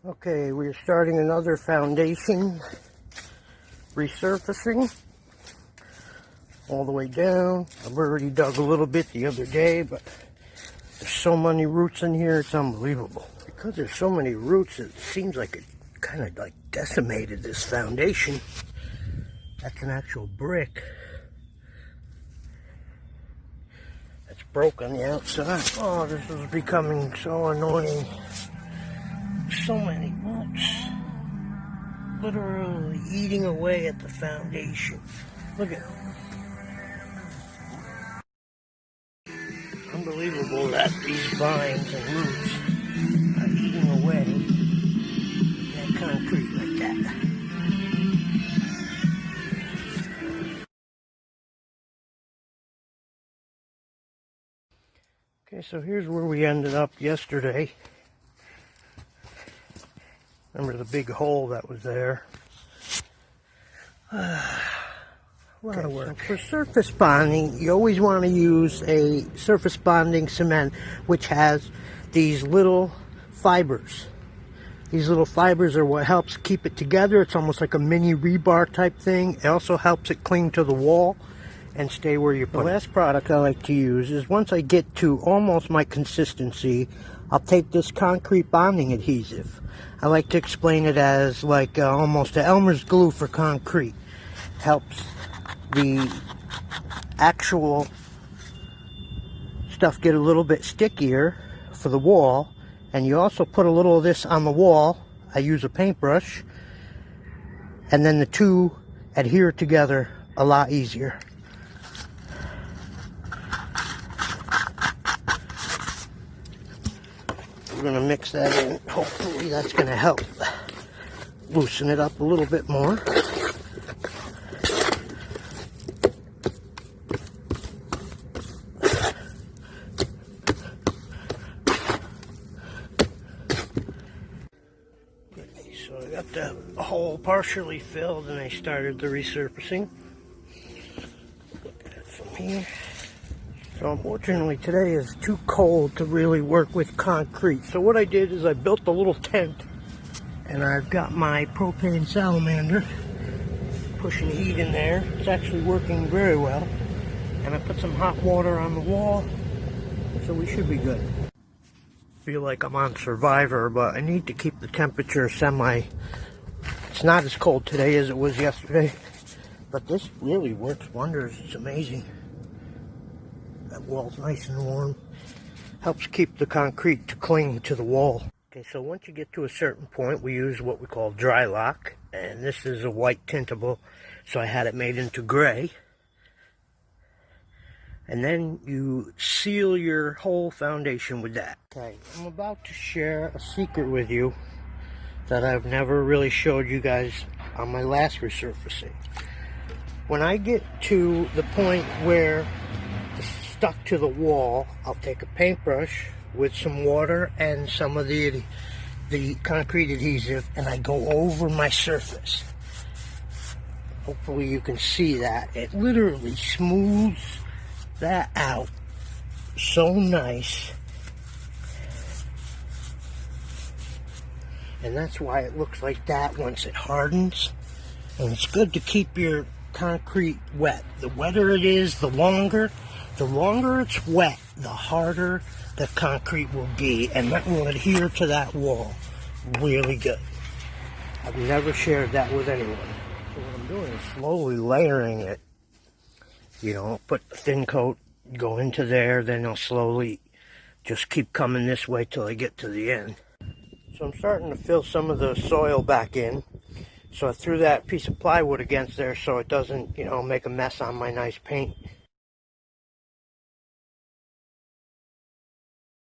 Okay, we're starting another foundation resurfacing all the way down. I've already dug a little bit the other day, but there's so many roots in here, it's unbelievable. Because there's so many roots, it seems like it kind of like decimated this foundation. That's an actual brick. That's broke on the outside. Oh, this is becoming so annoying. So many roots. Literally eating away at the foundation. Look at them. Unbelievable that these vines and roots are eating away that concrete like that. Okay, so here's where we ended up yesterday. Remember the big hole that was there? A lot of work. So for surface bonding, you always want to use a surface bonding cement which has these little fibers. These little fibers are what helps keep it together. It's almost like a mini rebar type thing. It also helps it cling to the wall and stay where you put it. The last product I like to use is once I get to almost my consistency, I'll take this concrete bonding adhesive. I like to explain it as like almost an Elmer's glue for concrete. It helps the actual stuff get a little bit stickier for the wall, and you also put a little of this on the wall. I use a paintbrush, and then the two adhere together a lot easier. We're going to mix that in. Hopefully that's going to help loosen it up a little bit more. Okay, so I got the hole partially filled and I started the resurfacing. Look at it from here. So unfortunately today is too cold to really work with concrete. So what I did is I built a little tent, and I've got my propane salamander pushing heat in there. It's actually working very well. And I put some hot water on the wall, so we should be good. I feel like I'm on Survivor, but I need to keep the temperature it's not as cold today as it was yesterday, but this really works wonders. It's amazing. That wall's nice and warm. Helps keep the concrete to cling to the wall. Okay, so once you get to a certain point, we use what we call dry lock. And this is a white tintable, so I had it made into gray. And then you seal your whole foundation with that. Okay, I'm about to share a secret with you that I've never really showed you guys on my last resurfacing. When I get to the point where stuck to the wall, I'll take a paintbrush with some water and some of the concrete adhesive, and I go over my surface. Hopefully you can see that. It literally smooths that out so nice. And that's why it looks like that once it hardens. And it's good to keep your concrete wet. The wetter it is, the longer it's wet, the harder the concrete will be, and that will adhere to that wall really good. I've never shared that with anyone. So what I'm doing is slowly layering it. You know, put a thin coat, go into there, then I'll slowly just keep coming this way till I get to the end. So I'm starting to fill some of the soil back in. So I threw that piece of plywood against there so it doesn't, you know, make a mess on my nice paint.